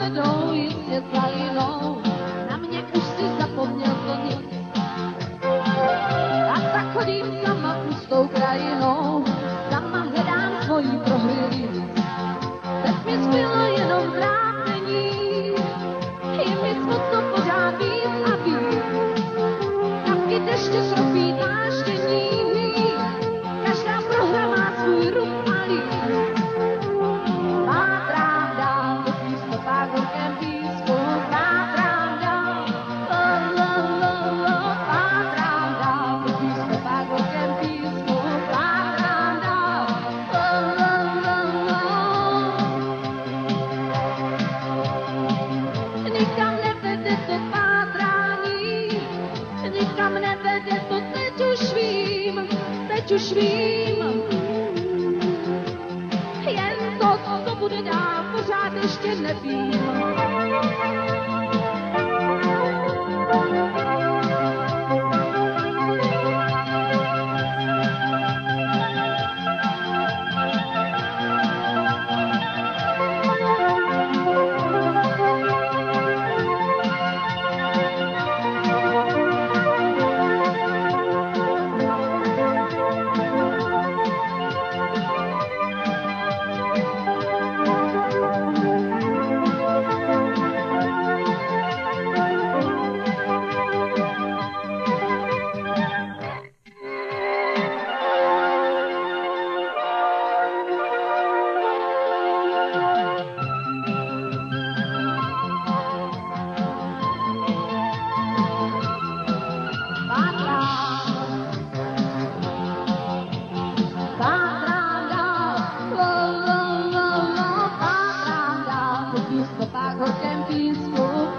povedou jistě za jinou. Na mě už si zapomněl to nic. A tak chodím sama pustou krajinou, sama hledám svojí prohry. Teď mi zbylo jenom trápení, je mi smutno pořád víc a víc. Kapky deště tropí náštění, každá prohra má svůj rum a líp. Pátrám dál, do písmo pár horkém písku, pátrám dál, pátrám dál, do písmo pár horkém písku, pátrám dál, nikam nevede to pátrání, nikam nevede to, teď už vím, jen to, co bude dál, pořád ještě nevím. Pátrám dál, pátrám dál, po písku, pak horkém písku.